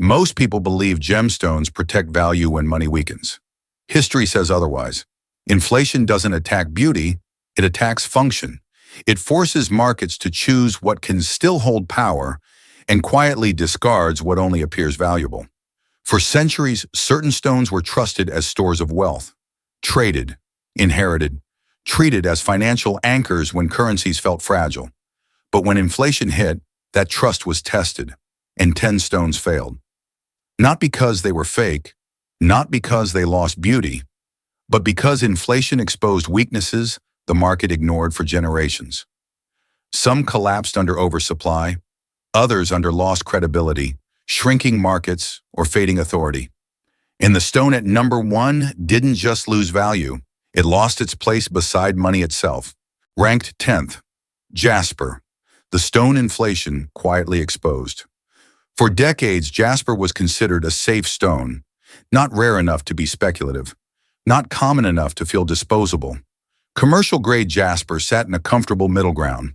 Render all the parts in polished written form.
Most people believe gemstones protect value when money weakens. History says otherwise. Inflation doesn't attack beauty, it attacks function. It forces markets to choose what can still hold power and quietly discards what only appears valuable. For centuries, certain stones were trusted as stores of wealth, traded, inherited, treated as financial anchors when currencies felt fragile. But when inflation hit, that trust was tested, and 10 stones failed. Not because they were fake, not because they lost beauty, but because inflation exposed weaknesses the market ignored for generations. Some collapsed under oversupply, others under lost credibility, shrinking markets, or fading authority. And the stone at number 1 didn't just lose value, it lost its place beside money itself. Ranked 10th, Jasper, the stone inflation quietly exposed. For decades, Jasper was considered a safe stone, not rare enough to be speculative, not common enough to feel disposable. Commercial-grade Jasper sat in a comfortable middle ground,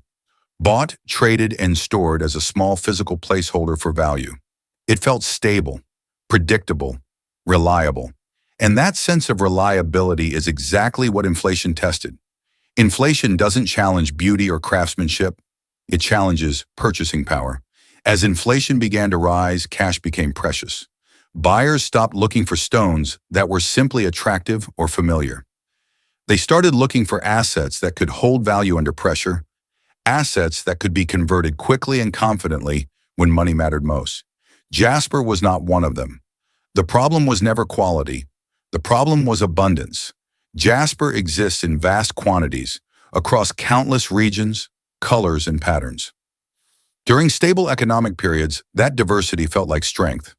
bought, traded, and stored as a small physical placeholder for value. It felt stable, predictable, reliable. And that sense of reliability is exactly what inflation tested. Inflation doesn't challenge beauty or craftsmanship, it challenges purchasing power. As inflation began to rise, cash became precious. Buyers stopped looking for stones that were simply attractive or familiar. They started looking for assets that could hold value under pressure, assets that could be converted quickly and confidently when money mattered most. Jasper was not one of them. The problem was never quality. The problem was abundance. Jasper exists in vast quantities, across countless regions, colors, and patterns. During stable economic periods, that diversity felt like strength.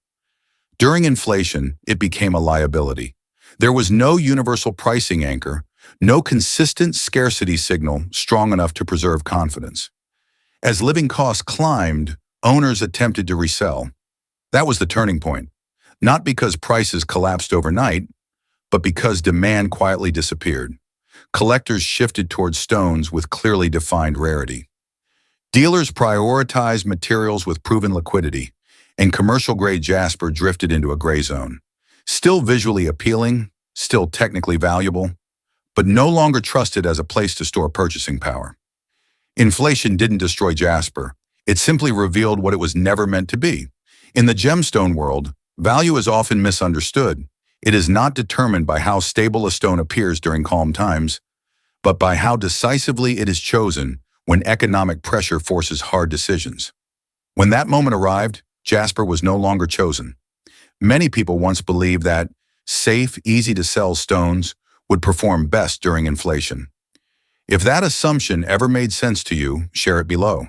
During inflation, it became a liability. There was no universal pricing anchor, no consistent scarcity signal strong enough to preserve confidence. As living costs climbed, owners attempted to resell. That was the turning point, not because prices collapsed overnight, but because demand quietly disappeared. Collectors shifted towards stones with clearly defined rarity. Dealers prioritized materials with proven liquidity, and commercial-grade Jasper drifted into a gray zone. Still visually appealing, still technically valuable, but no longer trusted as a place to store purchasing power. Inflation didn't destroy Jasper. It simply revealed what it was never meant to be. In the gemstone world, value is often misunderstood. It is not determined by how stable a stone appears during calm times, but by how decisively it is chosen when economic pressure forces hard decisions. When that moment arrived, Jasper was no longer chosen. Many people once believed that safe, easy-to-sell stones would perform best during inflation. If that assumption ever made sense to you, share it below,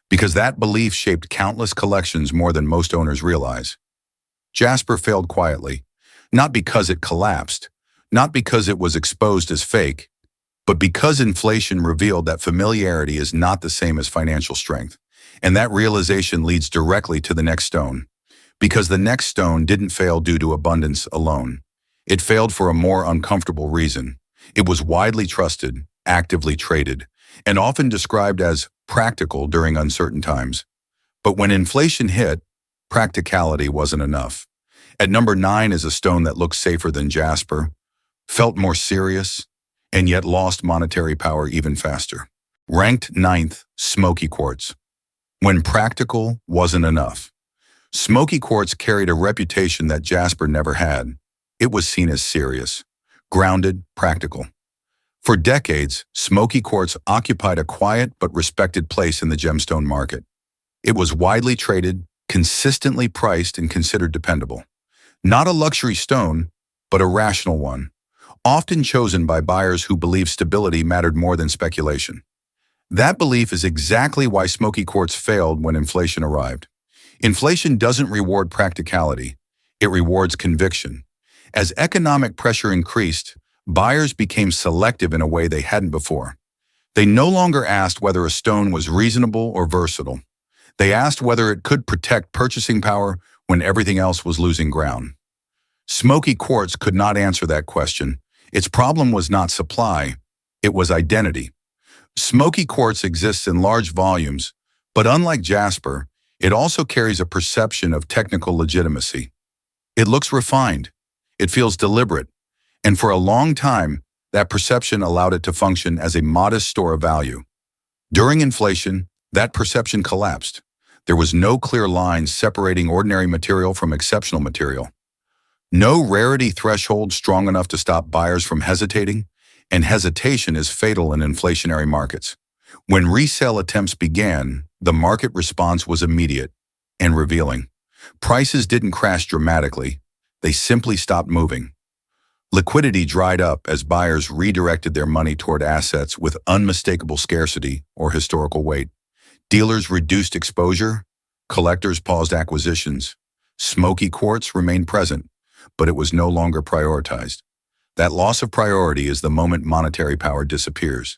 because that belief shaped countless collections more than most owners realize. Jasper failed quietly, not because it collapsed, not because it was exposed as fake, but because inflation revealed that familiarity is not the same as financial strength. And that realization leads directly to the next stone. Because the next stone didn't fail due to abundance alone. It failed for a more uncomfortable reason. It was widely trusted, actively traded, and often described as practical during uncertain times. But when inflation hit, practicality wasn't enough. At number 9 is a stone that looked safer than Jasper, felt more serious, and yet lost monetary power even faster. Ranked 9th, Smoky quartz. When practical wasn't enough. Smoky quartz carried a reputation that Jasper never had. It was seen as serious, grounded, practical. For decades, Smoky quartz occupied a quiet but respected place in the gemstone market. It was widely traded, consistently priced, and considered dependable. Not a luxury stone, but a rational one, often chosen by buyers who believed stability mattered more than speculation. That belief is exactly why Smoky quartz failed when inflation arrived. Inflation doesn't reward practicality, it rewards conviction. As economic pressure increased, buyers became selective in a way they hadn't before. They no longer asked whether a stone was reasonable or versatile. They asked whether it could protect purchasing power when everything else was losing ground. Smoky quartz could not answer that question. Its problem was not supply, it was identity. Smoky quartz exists in large volumes, but unlike Jasper, It also carries a perception of technical legitimacy. It looks refined. It feels deliberate. And for a long time, that perception allowed it to function as a modest store of value. During inflation, that perception collapsed. There was no clear line separating ordinary material from exceptional material. No rarity threshold strong enough to stop buyers from hesitating, and hesitation is fatal in inflationary markets. When resale attempts began, the market response was immediate and revealing. Prices didn't crash dramatically. They simply stopped moving. Liquidity dried up as buyers redirected their money toward assets with unmistakable scarcity or historical weight. Dealers reduced exposure. Collectors paused acquisitions. Smoky quartz remained present, but it was no longer prioritized. That loss of priority is the moment monetary power disappears.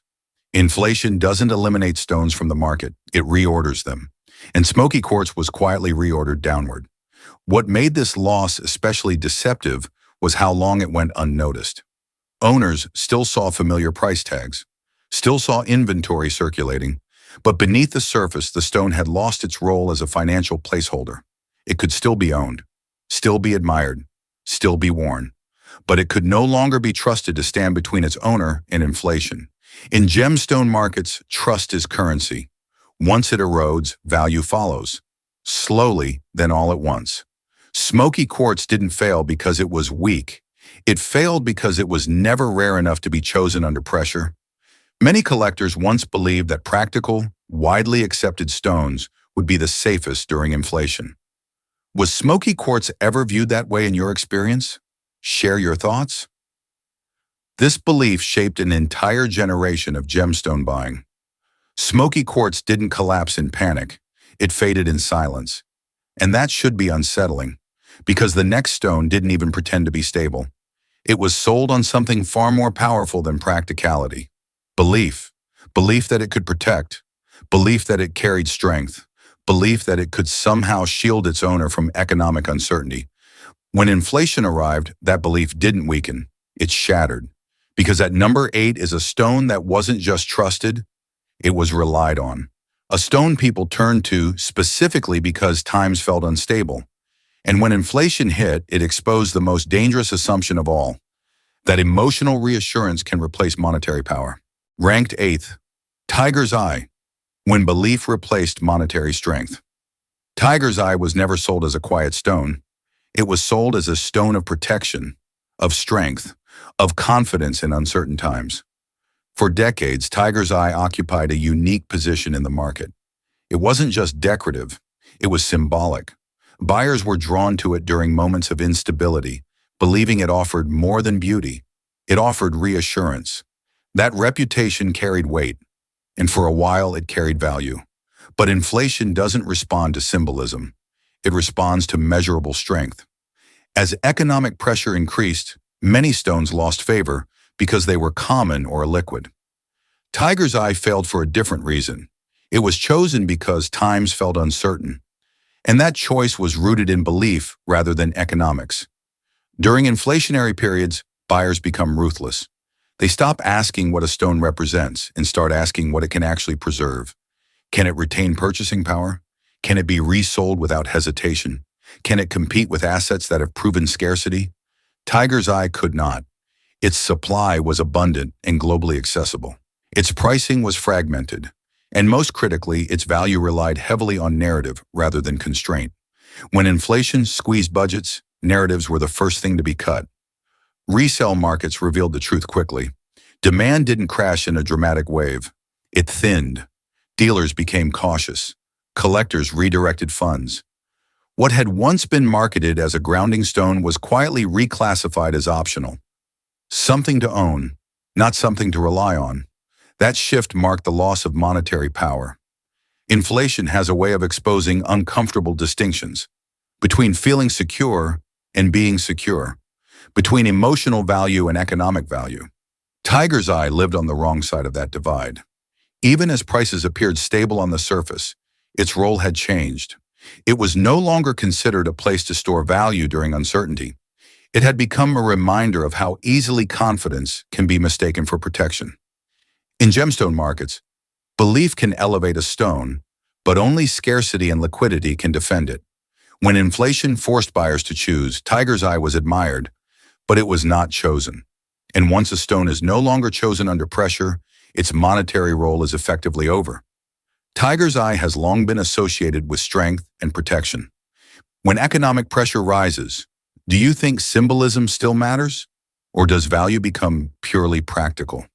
Inflation doesn't eliminate stones from the market, it reorders them. And smoky quartz was quietly reordered downward. What made this loss especially deceptive was how long it went unnoticed. Owners still saw familiar price tags, still saw inventory circulating, but beneath the surface, the stone had lost its role as a financial placeholder. It could still be owned, still be admired, still be worn, but it could no longer be trusted to stand between its owner and inflation. In gemstone markets, trust is currency. Once it erodes, value follows. Slowly, then all at once. Smoky quartz didn't fail because it was weak. It failed because it was never rare enough to be chosen under pressure. Many collectors once believed that practical, widely accepted stones would be the safest during inflation. Was smoky quartz ever viewed that way in your experience? Share your thoughts. This belief shaped an entire generation of gemstone buying. Smoky quartz didn't collapse in panic. It faded in silence. And that should be unsettling, because the next stone didn't even pretend to be stable. It was sold on something far more powerful than practicality. Belief. Belief that it could protect. Belief that it carried strength. Belief that it could somehow shield its owner from economic uncertainty. When inflation arrived, that belief didn't weaken. It shattered. Because at number 8 is a stone that wasn't just trusted, it was relied on. A stone people turned to specifically because times felt unstable. And when inflation hit, it exposed the most dangerous assumption of all, that emotional reassurance can replace monetary power. Ranked 8th, Tiger's Eye, when belief replaced monetary strength. Tiger's Eye was never sold as a quiet stone. It was sold as a stone of protection, of strength, of confidence in uncertain times. For decades, Tiger's Eye occupied a unique position in the market. It wasn't just decorative, it was symbolic. Buyers were drawn to it during moments of instability, believing it offered more than beauty. It offered reassurance. That reputation carried weight, and for a while it carried value. But inflation doesn't respond to symbolism. It responds to measurable strength. As economic pressure increased, many stones lost favor because they were common or liquid. Tiger's Eye failed for a different reason. It was chosen because times felt uncertain. And that choice was rooted in belief rather than economics. During inflationary periods, buyers become ruthless. They stop asking what a stone represents and start asking what it can actually preserve. Can it retain purchasing power? Can it be resold without hesitation? Can it compete with assets that have proven scarcity? Tiger's Eye could not. Its supply was abundant and globally accessible. Its pricing was fragmented. And most critically, its value relied heavily on narrative rather than constraint. When inflation squeezed budgets, narratives were the first thing to be cut. Resale markets revealed the truth quickly. Demand didn't crash in a dramatic wave. It thinned. Dealers became cautious. Collectors redirected funds. What had once been marketed as a grounding stone was quietly reclassified as optional. Something to own, not something to rely on. That shift marked the loss of monetary power. Inflation has a way of exposing uncomfortable distinctions between feeling secure and being secure, between emotional value and economic value. Tiger's Eye lived on the wrong side of that divide. Even as prices appeared stable on the surface, its role had changed. It was no longer considered a place to store value during uncertainty. It had become a reminder of how easily confidence can be mistaken for protection. In gemstone markets, belief can elevate a stone, but only scarcity and liquidity can defend it. When inflation forced buyers to choose, Tiger's Eye was admired, but it was not chosen. And once a stone is no longer chosen under pressure, its monetary role is effectively over. Tiger's Eye has long been associated with strength and protection. When economic pressure rises, do you think symbolism still matters? Or does value become purely practical?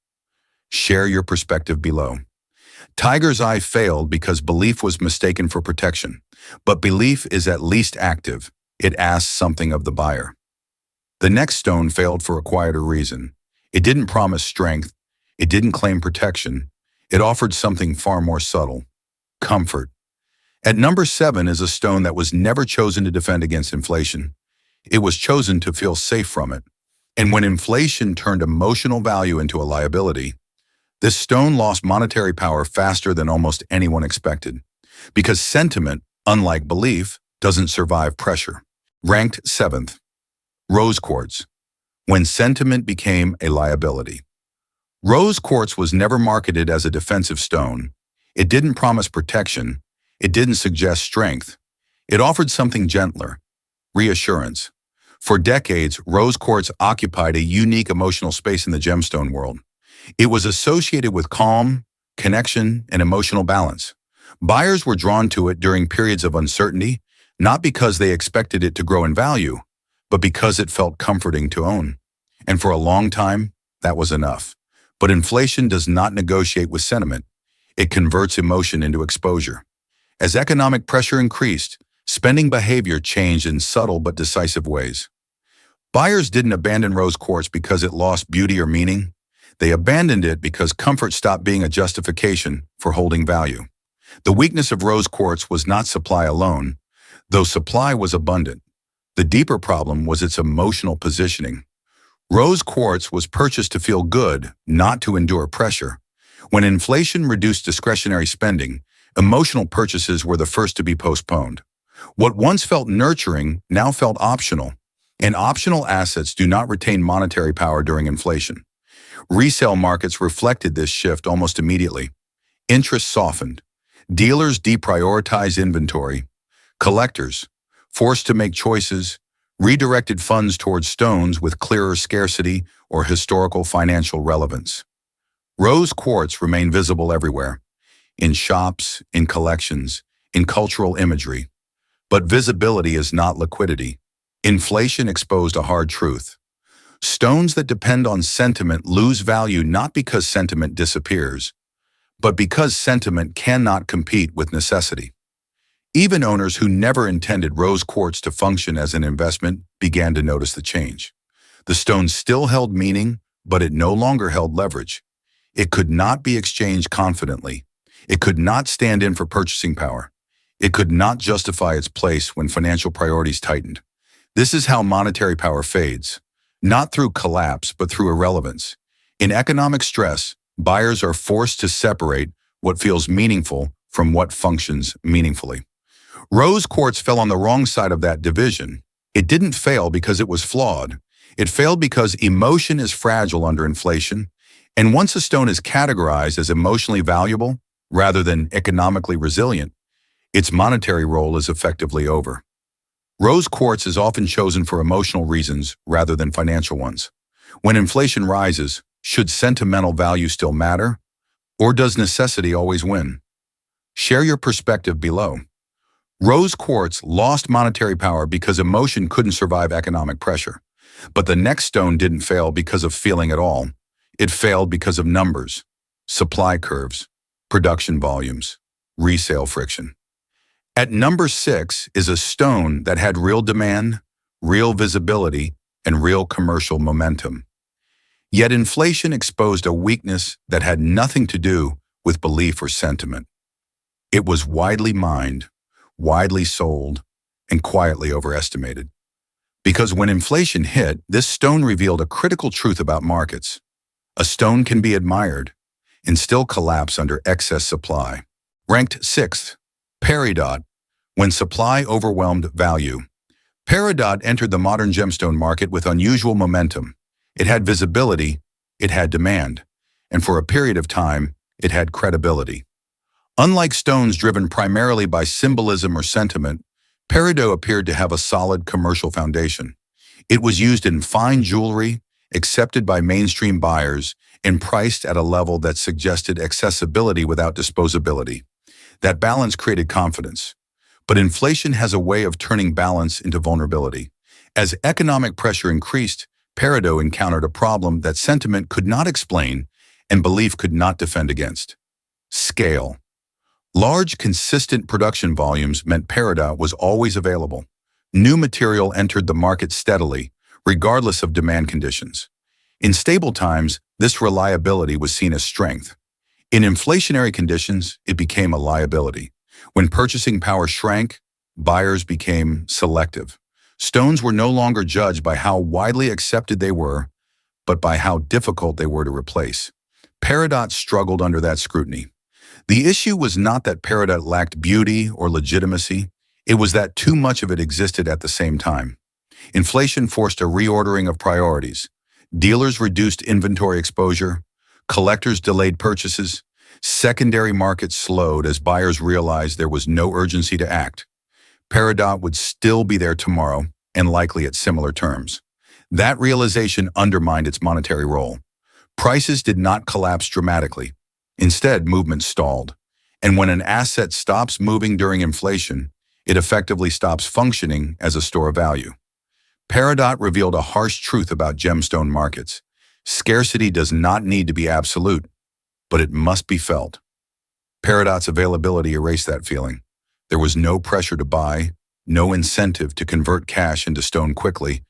Share your perspective below. Tiger's Eye failed because belief was mistaken for protection. But belief is at least active. It asks something of the buyer. The next stone failed for a quieter reason. It didn't promise strength. It didn't claim protection. It offered something far more subtle: comfort. At number 7 is a stone that was never chosen to defend against inflation. It was chosen to feel safe from it. And when inflation turned emotional value into a liability, this stone lost monetary power faster than almost anyone expected. Because sentiment, unlike belief, doesn't survive pressure. Ranked 7th, rose quartz. When sentiment became a liability. Rose quartz was never marketed as a defensive stone. It didn't promise protection. It didn't suggest strength. It offered something gentler: reassurance. For decades, rose quartz occupied a unique emotional space in the gemstone world. It was associated with calm, connection, and emotional balance. Buyers were drawn to it during periods of uncertainty, not because they expected it to grow in value, but because it felt comforting to own. And for a long time, that was enough. But inflation does not negotiate with sentiment. It converts emotion into exposure. As economic pressure increased, spending behavior changed in subtle but decisive ways. Buyers didn't abandon rose quartz because it lost beauty or meaning. They abandoned it because comfort stopped being a justification for holding value. The weakness of rose quartz was not supply alone, though supply was abundant. The deeper problem was its emotional positioning. Rose quartz was purchased to feel good, not to endure pressure. When inflation reduced discretionary spending, emotional purchases were the first to be postponed. What once felt nurturing now felt optional, and optional assets do not retain monetary power during inflation. Resale markets reflected this shift almost immediately. Interest softened. Dealers deprioritized inventory. Collectors, forced to make choices, redirected funds towards stones with clearer scarcity or historical financial relevance. Rose quartz remained visible everywhere, in shops, in collections, in cultural imagery. But visibility is not liquidity. Inflation exposed a hard truth. Stones that depend on sentiment lose value not because sentiment disappears, but because sentiment cannot compete with necessity. Even owners who never intended rose quartz to function as an investment began to notice the change. The stone still held meaning, but it no longer held leverage. It could not be exchanged confidently. It could not stand in for purchasing power. It could not justify its place when financial priorities tightened. This is how monetary power fades, not through collapse, but through irrelevance. In economic stress, buyers are forced to separate what feels meaningful from what functions meaningfully. Rose quartz fell on the wrong side of that division. It didn't fail because it was flawed. It failed because emotion is fragile under inflation, and once a stone is categorized as emotionally valuable rather than economically resilient, its monetary role is effectively over. Rose quartz is often chosen for emotional reasons rather than financial ones. When inflation rises, should sentimental value still matter? Or does necessity always win? Share your perspective below. Rose quartz lost monetary power because emotion couldn't survive economic pressure. But the next stone didn't fail because of feeling at all. It failed because of numbers, supply curves, production volumes, resale friction. At number 6 is a stone that had real demand, real visibility, and real commercial momentum. Yet inflation exposed a weakness that had nothing to do with belief or sentiment. It was widely mined, widely sold, and quietly overestimated. Because when inflation hit, this stone revealed a critical truth about markets. A stone can be admired and still collapse under excess supply. Ranked 6th, Peridot. When supply overwhelmed value. Peridot entered the modern gemstone market with unusual momentum. It had visibility, it had demand, and for a period of time, it had credibility. Unlike stones driven primarily by symbolism or sentiment, Peridot appeared to have a solid commercial foundation. It was used in fine jewelry, accepted by mainstream buyers, and priced at a level that suggested accessibility without disposability. That balance created confidence. But inflation has a way of turning balance into vulnerability. As economic pressure increased, Peridot encountered a problem that sentiment could not explain and belief could not defend against. Scale. Large, consistent production volumes meant Peridot was always available. New material entered the market steadily, regardless of demand conditions. In stable times, this reliability was seen as strength. In inflationary conditions, it became a liability. When purchasing power shrank, buyers became selective. Stones were no longer judged by how widely accepted they were, but by how difficult they were to replace. Peridot struggled under that scrutiny. The issue was not that Peridot lacked beauty or legitimacy, it was that too much of it existed at the same time. Inflation forced a reordering of priorities. Dealers reduced inventory exposure, collectors delayed purchases, secondary markets slowed as buyers realized there was no urgency to act. Peridot would still be there tomorrow, and likely at similar terms. That realization undermined its monetary role. Prices did not collapse dramatically. Instead, movement stalled. And when an asset stops moving during inflation, it effectively stops functioning as a store of value. Peridot revealed a harsh truth about gemstone markets. Scarcity does not need to be absolute, but it must be felt. Peridot's availability erased that feeling. There was no pressure to buy, no incentive to convert cash into stone quickly,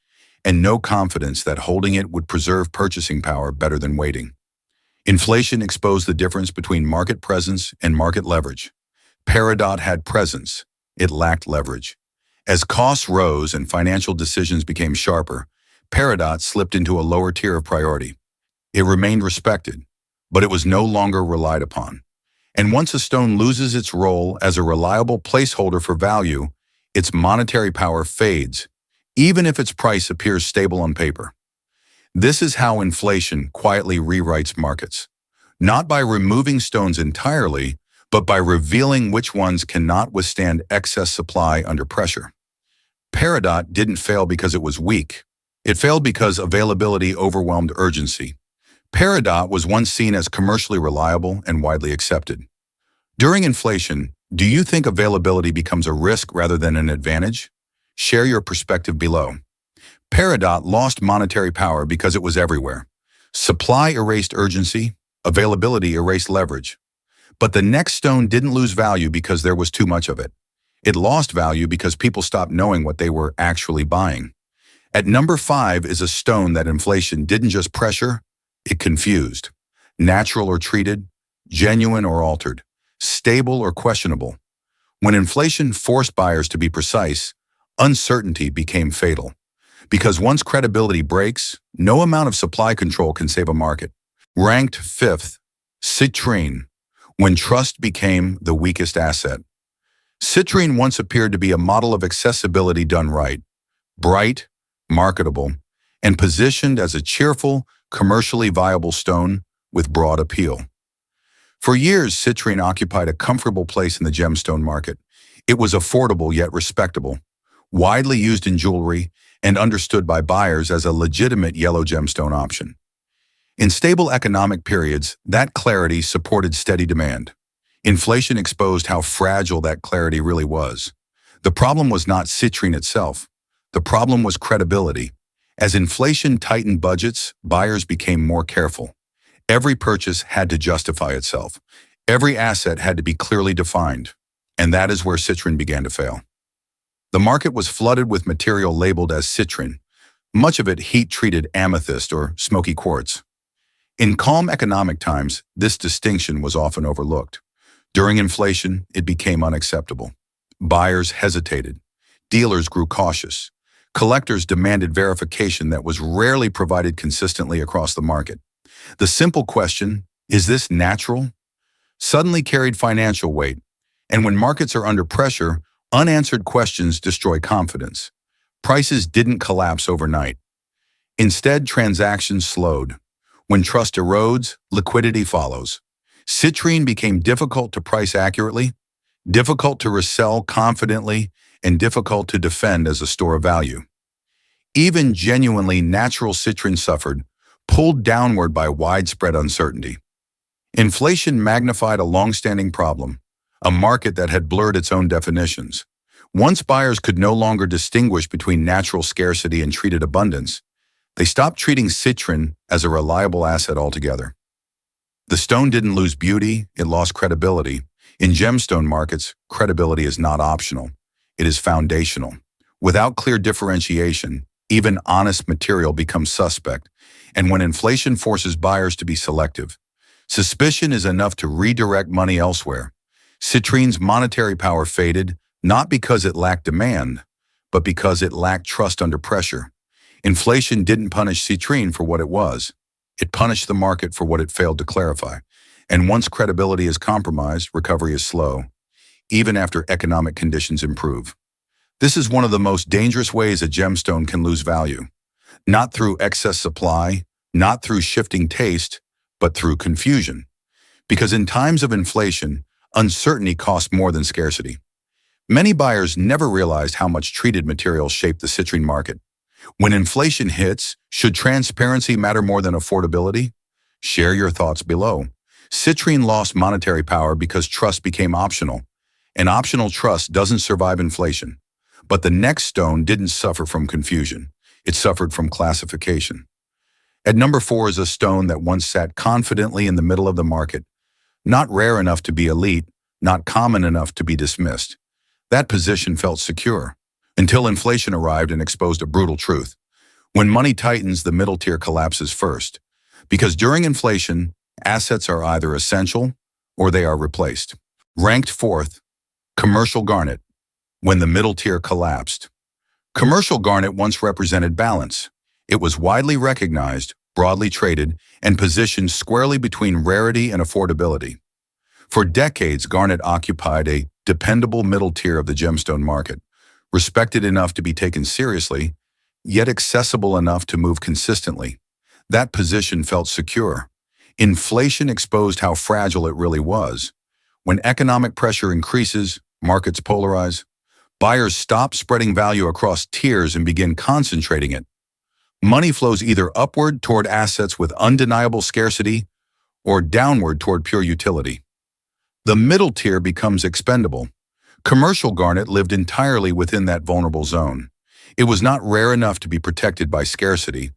and no confidence that holding it would preserve purchasing power better than waiting. Inflation exposed the difference between market presence and market leverage. Peridot had presence, it lacked leverage. As costs rose and financial decisions became sharper, Peridot slipped into a lower tier of priority. It remained respected, but it was no longer relied upon. And once a stone loses its role as a reliable placeholder for value, its monetary power fades, even if its price appears stable on paper. This is how inflation quietly rewrites markets. Not by removing stones entirely, but by revealing which ones cannot withstand excess supply under pressure. Peridot didn't fail because it was weak. It failed because availability overwhelmed urgency. Peridot was once seen as commercially reliable and widely accepted. During inflation, do you think availability becomes a risk rather than an advantage? Share your perspective below. Peridot lost monetary power because it was everywhere. Supply erased urgency, availability erased leverage. But the next stone didn't lose value because there was too much of it. It lost value because people stopped knowing what they were actually buying. At number 5 is a stone that inflation didn't just pressure, it confused. Natural or treated, genuine or altered, stable or questionable. When inflation forced buyers to be precise, uncertainty became fatal. Because once credibility breaks, no amount of supply control can save a market. Ranked 5th, Citrine, when trust became the weakest asset. Citrine once appeared to be a model of accessibility done right. Bright, marketable, and positioned as a cheerful, commercially viable stone with broad appeal. For years, Citrine occupied a comfortable place in the gemstone market. It was affordable yet respectable, widely used in jewelry, and understood by buyers as a legitimate yellow gemstone option. In stable economic periods, that clarity supported steady demand. Inflation exposed how fragile that clarity really was. The problem was not Citrine itself. The problem was credibility. As inflation tightened budgets, buyers became more careful. Every purchase had to justify itself. Every asset had to be clearly defined. And that is where Citrine began to fail. The market was flooded with material labeled as Citrine, much of it heat-treated amethyst or smoky quartz. In calm economic times, this distinction was often overlooked. During inflation, it became unacceptable. Buyers hesitated. Dealers grew cautious. Collectors demanded verification that was rarely provided consistently across the market. The simple question, is this natural? Suddenly carried financial weight. And when markets are under pressure, unanswered questions destroy confidence. Prices didn't collapse overnight. Instead, transactions slowed. When trust erodes, liquidity follows. Citrine became difficult to price accurately, difficult to resell confidently, and difficult to defend as a store of value. Even genuinely natural citrine suffered, pulled downward by widespread uncertainty. Inflation magnified a long-standing problem, a market that had blurred its own definitions. Once buyers could no longer distinguish between natural scarcity and treated abundance, they stopped treating citrine as a reliable asset altogether. The stone didn't lose beauty, it lost credibility. In gemstone markets, credibility is not optional. It is foundational. Without clear differentiation, even honest material becomes suspect, and when inflation forces buyers to be selective, suspicion is enough to redirect money elsewhere. Citrine's monetary power faded, not because it lacked demand, but because it lacked trust under pressure. Inflation didn't punish citrine for what it was. It punished the market for what it failed to clarify. And once credibility is compromised, recovery is slow, even after economic conditions improve. This is one of the most dangerous ways a gemstone can lose value. Not through excess supply, not through shifting taste, but through confusion. Because in times of inflation, uncertainty costs more than scarcity. Many buyers never realized how much treated materials shape the citrine market. When inflation hits, should transparency matter more than affordability? Share your thoughts below. Citrine lost monetary power because trust became optional. And optional trust doesn't survive inflation. But the next stone didn't suffer from confusion. It suffered from classification. At number 4 is a stone that once sat confidently in the middle of the market. Not rare enough to be elite, not common enough to be dismissed. That position felt secure, until inflation arrived and exposed a brutal truth. When money tightens, the middle tier collapses first. Because during inflation, assets are either essential or they are replaced. Ranked 4th, commercial garnet. When the middle tier collapsed. Commercial garnet once represented balance. It was widely recognized, broadly traded, and positioned squarely between rarity and affordability. For decades, garnet occupied a dependable middle tier of the gemstone market, respected enough to be taken seriously, yet accessible enough to move consistently. That position felt secure. Inflation exposed how fragile it really was. When economic pressure increases, markets polarize. Buyers stop spreading value across tiers and begin concentrating it. Money flows either upward toward assets with undeniable scarcity or downward toward pure utility. The middle tier becomes expendable. Commercial garnet lived entirely within that vulnerable zone. It was not rare enough to be protected by scarcity.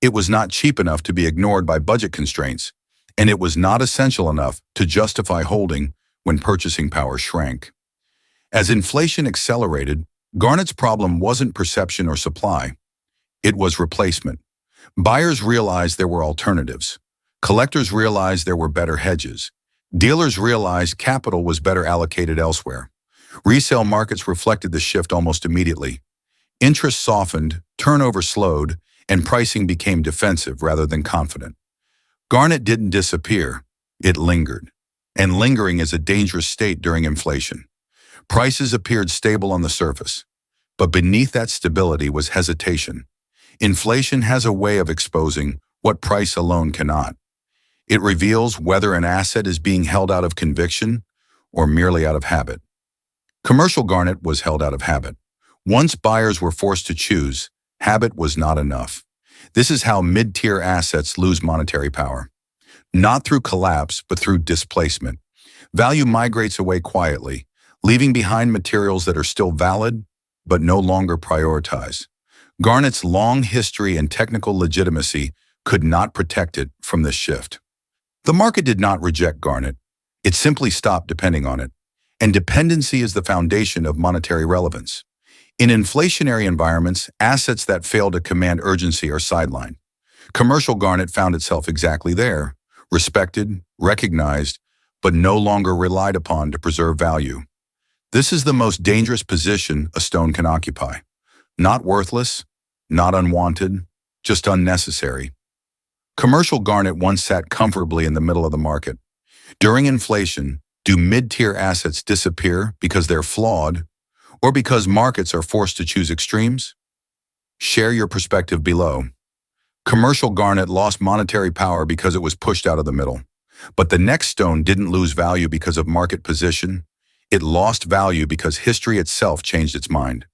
It was not cheap enough to be ignored by budget constraints. And it was not essential enough to justify holding when purchasing power shrank. As inflation accelerated, garnet's problem wasn't perception or supply. It was replacement. Buyers realized there were alternatives. Collectors realized there were better hedges. Dealers realized capital was better allocated elsewhere. Resale markets reflected the shift almost immediately. Interest softened, turnover slowed, and pricing became defensive rather than confident. Garnet didn't disappear, it lingered. And lingering is a dangerous state during inflation. Prices appeared stable on the surface, but beneath that stability was hesitation. Inflation has a way of exposing what price alone cannot. It reveals whether an asset is being held out of conviction or merely out of habit. Commercial garnet was held out of habit. Once buyers were forced to choose, habit was not enough. This is how mid-tier assets lose monetary power. Not through collapse, but through displacement. Value migrates away quietly, leaving behind materials that are still valid, but no longer prioritized. Garnet's long history and technical legitimacy could not protect it from this shift. The market did not reject garnet. It simply stopped depending on it. And dependency is the foundation of monetary relevance. In inflationary environments, assets that fail to command urgency are sidelined. Commercial garnet found itself exactly there, respected, recognized, but no longer relied upon to preserve value. This is the most dangerous position a stone can occupy. Not worthless, not unwanted, just unnecessary. Commercial garnet once sat comfortably in the middle of the market. During inflation, do mid-tier assets disappear because they're flawed or because markets are forced to choose extremes? Share your perspective below. Commercial garnet lost monetary power because it was pushed out of the middle. But the next stone didn't lose value because of market position. It lost value because history itself changed its mind.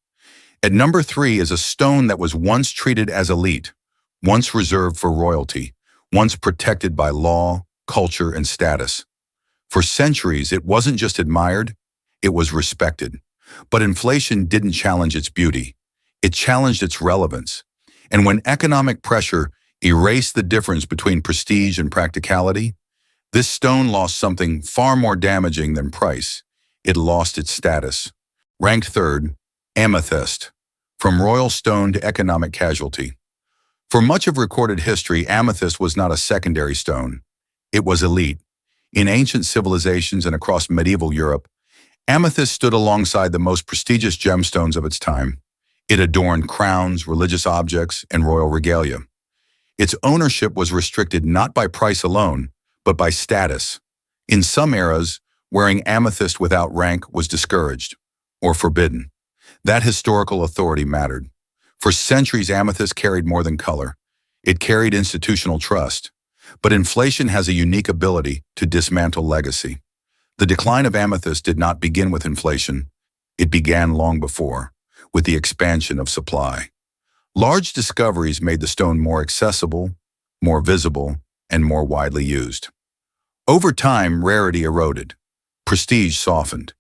At number 3 is a stone that was once treated as elite, once reserved for royalty, once protected by law, culture, and status. For centuries, it wasn't just admired, it was respected. But inflation didn't challenge its beauty. It challenged its relevance. And when economic pressure erased the difference between prestige and practicality, this stone lost something far more damaging than price. It lost its status. Ranked third, Amethyst. From royal stone to economic casualty. For much of recorded history, amethyst was not a secondary stone. It was elite. In ancient civilizations and across medieval Europe, amethyst stood alongside the most prestigious gemstones of its time. It adorned crowns, religious objects, and royal regalia. Its ownership was restricted not by price alone, but by status. In some eras, wearing amethyst without rank was discouraged or forbidden. That historical authority mattered. For centuries, amethyst carried more than color. It carried institutional trust. But inflation has a unique ability to dismantle legacy. The decline of amethyst did not begin with inflation. It began long before, with the expansion of supply. Large discoveries made the stone more accessible, more visible, and more widely used. Over time, rarity eroded. Prestige softened.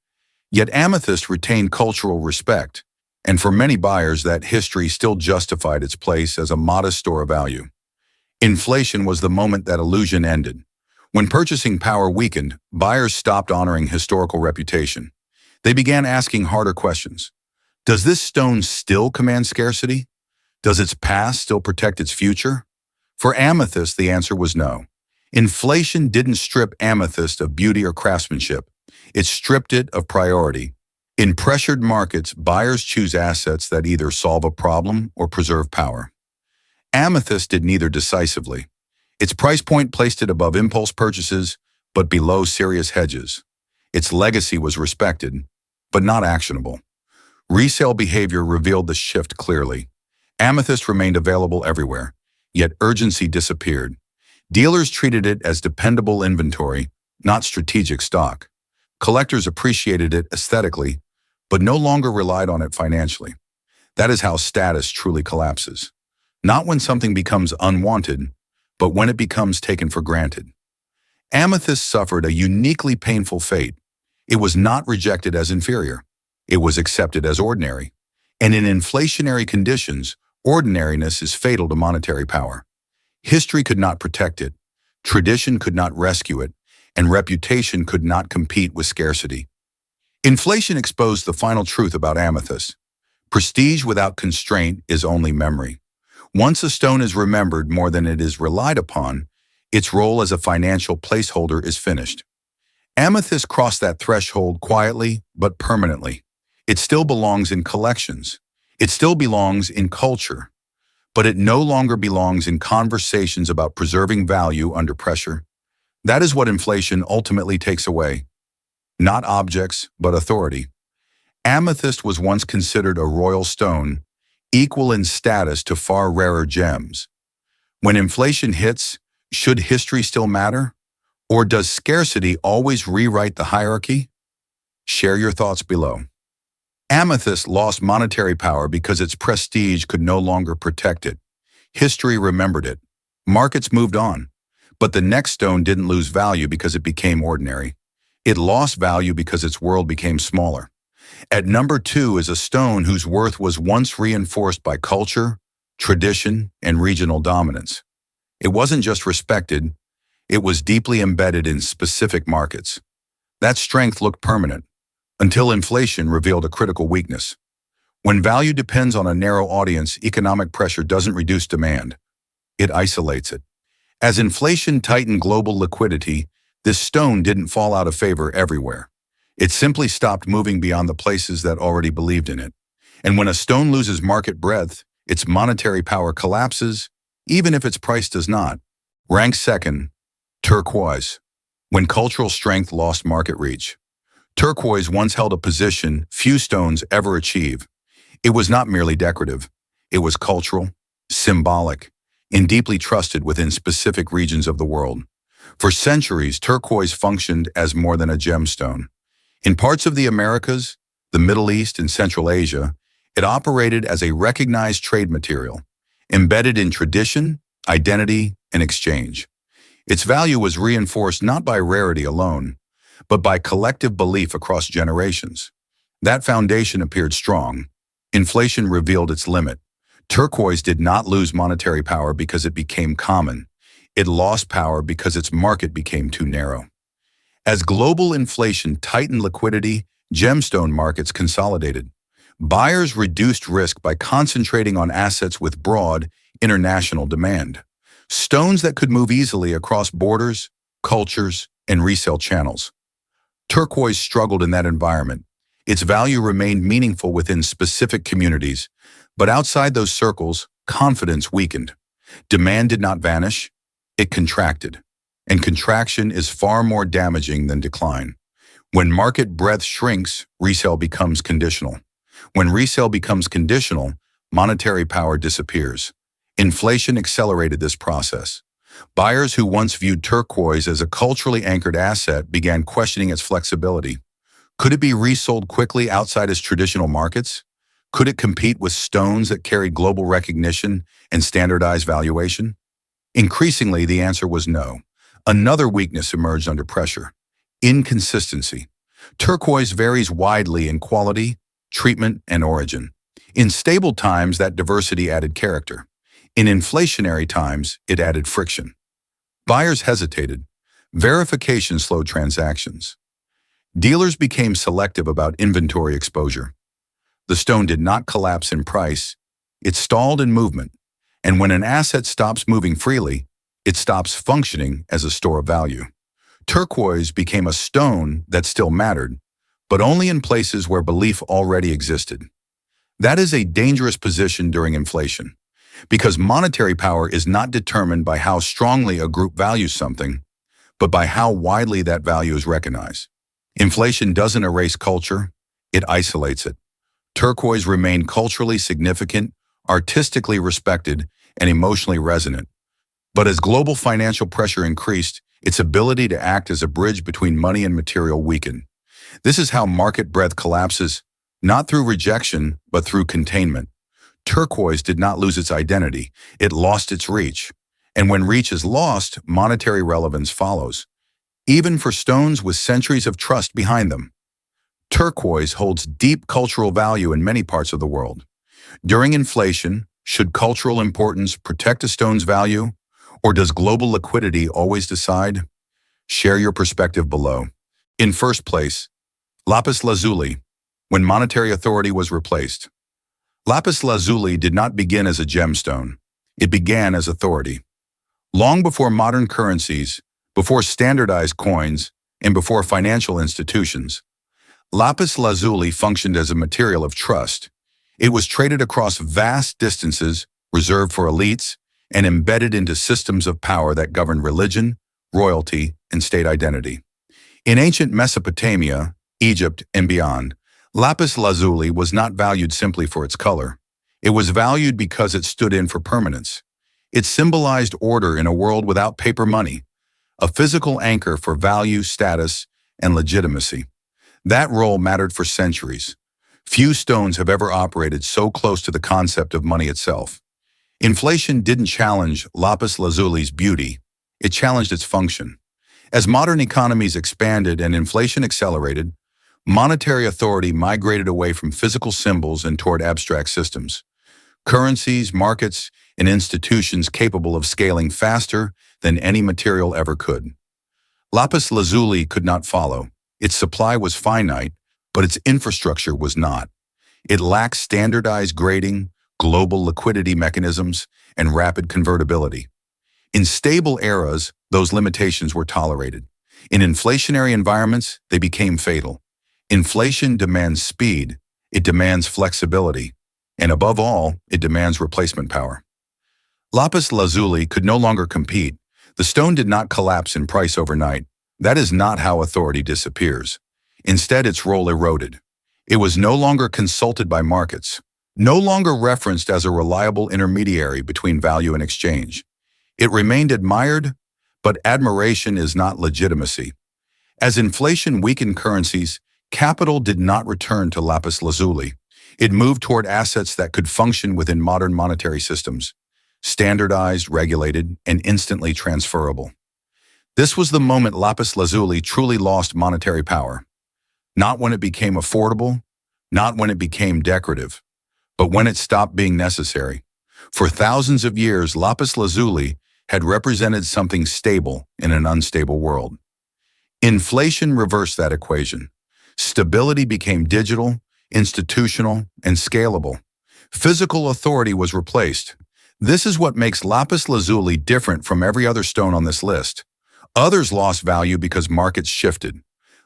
Yet amethyst retained cultural respect, and for many buyers that history still justified its place as a modest store of value. Inflation was the moment that illusion ended. When purchasing power weakened, buyers stopped honoring historical reputation. They began asking harder questions. Does this stone still command scarcity? Does its past still protect its future? For amethyst, the answer was no. Inflation didn't strip amethyst of beauty or craftsmanship. It stripped it of priority. In pressured markets, buyers choose assets that either solve a problem or preserve power. Amethyst did neither decisively. Its price point placed it above impulse purchases, but below serious hedges. Its legacy was respected, but not actionable. Resale behavior revealed the shift clearly. Amethyst remained available everywhere, yet urgency disappeared. Dealers treated it as dependable inventory, not strategic stock. Collectors appreciated it aesthetically, but no longer relied on it financially. That is how status truly collapses. Not when something becomes unwanted, but when it becomes taken for granted. Amethyst suffered a uniquely painful fate. It was not rejected as inferior. It was accepted as ordinary. And in inflationary conditions, ordinariness is fatal to monetary power. History could not protect it, tradition could not rescue it, and reputation could not compete with scarcity. Inflation exposed the final truth about amethyst. Prestige without constraint is only memory. Once a stone is remembered more than it is relied upon, its role as a financial placeholder is finished. Amethyst crossed that threshold quietly but permanently. It still belongs in collections. It still belongs in culture. But it no longer belongs in conversations about preserving value under pressure. That is what inflation ultimately takes away. Not objects, but authority. Amethyst was once considered a royal stone, equal in status to far rarer gems. When inflation hits, should history still matter? Or does scarcity always rewrite the hierarchy? Share your thoughts below. Amethyst lost monetary power because its prestige could no longer protect it. History remembered it. Markets moved on. But the next stone didn't lose value because it became ordinary. It lost value because its world became smaller. At number 2 is a stone whose worth was once reinforced by culture, tradition, and regional dominance. It wasn't just respected, it was deeply embedded in specific markets. That strength looked permanent, until inflation revealed a critical weakness. When value depends on a narrow audience, economic pressure doesn't reduce demand. It isolates it. As inflation tightened global liquidity, this stone didn't fall out of favor everywhere. It simply stopped moving beyond the places that already believed in it. And when a stone loses market breadth, its monetary power collapses, even if its price does not. Ranked second, Turquoise. When cultural strength lost market reach. Turquoise once held a position few stones ever achieve. It was not merely decorative. It was cultural, symbolic, and deeply trusted within specific regions of the world. For centuries, turquoise functioned as more than a gemstone. In parts of the Americas, the Middle East, and Central Asia, it operated as a recognized trade material, embedded in tradition, identity, and exchange. Its value was reinforced not by rarity alone, but by collective belief across generations. That foundation appeared strong. Inflation revealed its limit. Turquoise did not lose monetary power because it became common. It lost power because its market became too narrow. As global inflation tightened liquidity, gemstone markets consolidated. Buyers reduced risk by concentrating on assets with broad, international demand. Stones that could move easily across borders, cultures, and resale channels. Turquoise struggled in that environment. Its value remained meaningful within specific communities, but outside those circles, confidence weakened. Demand did not vanish, it contracted. And contraction is far more damaging than decline. When market breadth shrinks, resale becomes conditional. When resale becomes conditional, monetary power disappears. Inflation accelerated this process. Buyers who once viewed turquoise as a culturally anchored asset began questioning its flexibility. Could it be resold quickly outside its traditional markets? Could it compete with stones that carried global recognition and standardized valuation? Increasingly, the answer was no. Another weakness emerged under pressure: inconsistency. Turquoise varies widely in quality, treatment, and origin. In stable times, that diversity added character. In inflationary times, it added friction. Buyers hesitated. Verification slowed transactions. Dealers became selective about inventory exposure. The stone did not collapse in price, it stalled in movement. And when an asset stops moving freely, it stops functioning as a store of value. Turquoise became a stone that still mattered, but only in places where belief already existed. That is a dangerous position during inflation, because monetary power is not determined by how strongly a group values something, but by how widely that value is recognized. Inflation doesn't erase culture, it isolates it. Turquoise remained culturally significant, artistically respected, and emotionally resonant. But as global financial pressure increased, its ability to act as a bridge between money and material weakened. This is how market breadth collapses, not through rejection, but through containment. Turquoise did not lose its identity, it lost its reach. And when reach is lost, monetary relevance follows, even for stones with centuries of trust behind them. Turquoise holds deep cultural value in many parts of the world. During inflation, should cultural importance protect a stone's value, or does global liquidity always decide? Share your perspective below. In first place, lapis lazuli, when monetary authority was replaced. Lapis lazuli did not begin as a gemstone. It began as authority. Long before modern currencies, before standardized coins, and before financial institutions, lapis lazuli functioned as a material of trust. It was traded across vast distances, reserved for elites, and embedded into systems of power that governed religion, royalty, and state identity. In ancient Mesopotamia, Egypt, and beyond, lapis lazuli was not valued simply for its color. It was valued because it stood in for permanence. It symbolized order in a world without paper money, a physical anchor for value, status, and legitimacy. That role mattered for centuries. Few stones have ever operated so close to the concept of money itself. Inflation didn't challenge lapis lazuli's beauty, it challenged its function. As modern economies expanded and inflation accelerated, monetary authority migrated away from physical symbols and toward abstract systems. Currencies, markets, and institutions capable of scaling faster than any material ever could. Lapis lazuli could not follow. Its supply was finite, but its infrastructure was not. It lacked standardized grading, global liquidity mechanisms, and rapid convertibility. In stable eras, those limitations were tolerated. In inflationary environments, they became fatal. Inflation demands speed, it demands flexibility, and above all, it demands replacement power. Lapis lazuli could no longer compete. The stone did not collapse in price overnight. That is not how authority disappears. Instead, its role eroded. It was no longer consulted by markets, no longer referenced as a reliable intermediary between value and exchange. It remained admired, But admiration is not legitimacy. As inflation weakened currencies, capital did not return to lapis lazuli. It moved toward assets that could function within modern monetary systems, standardized, regulated, and instantly transferable. This was the moment lapis lazuli truly lost monetary power. Not when it became affordable, not when it became decorative, but when it stopped being necessary. For thousands of years, lapis lazuli had represented something stable in an unstable world. Inflation reversed that equation. Stability became digital, institutional, and scalable. Physical authority was replaced. This is what makes lapis lazuli different from every other stone on this list. Others lost value because markets shifted.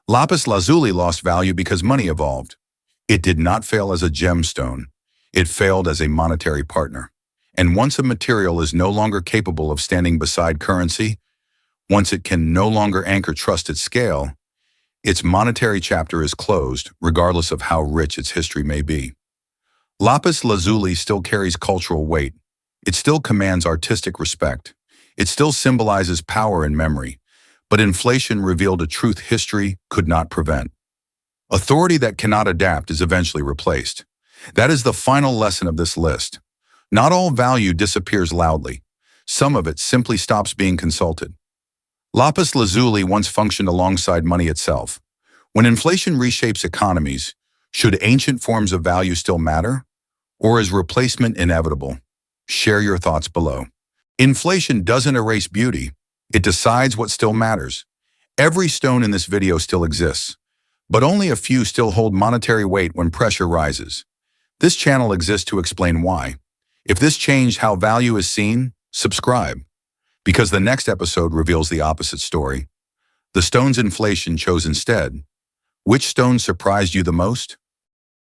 Lapis lazuli lost value because money evolved. It did not fail as a gemstone. It failed as a monetary partner. And once a material is no longer capable of standing beside currency, once it can no longer anchor trust at scale, its monetary chapter is closed, regardless of how rich its history may be. Lapis lazuli still carries cultural weight. It still commands artistic respect. It still symbolizes power and memory. But inflation revealed a truth history could not prevent. Authority that cannot adapt is eventually replaced. That is the final lesson of this list. Not all value disappears loudly. Some of it simply stops being consulted. Lapis lazuli once functioned alongside money itself. When inflation reshapes economies, should ancient forms of value still matter? Or is replacement inevitable? Share your thoughts below. Inflation doesn't erase beauty. It decides what still matters. Every stone in this video still exists, but only a few still hold monetary weight when pressure rises. This channel exists to explain why. If this changed how value is seen, subscribe, because the next episode reveals the opposite story. The stones inflation chose instead. Which stone surprised you the most?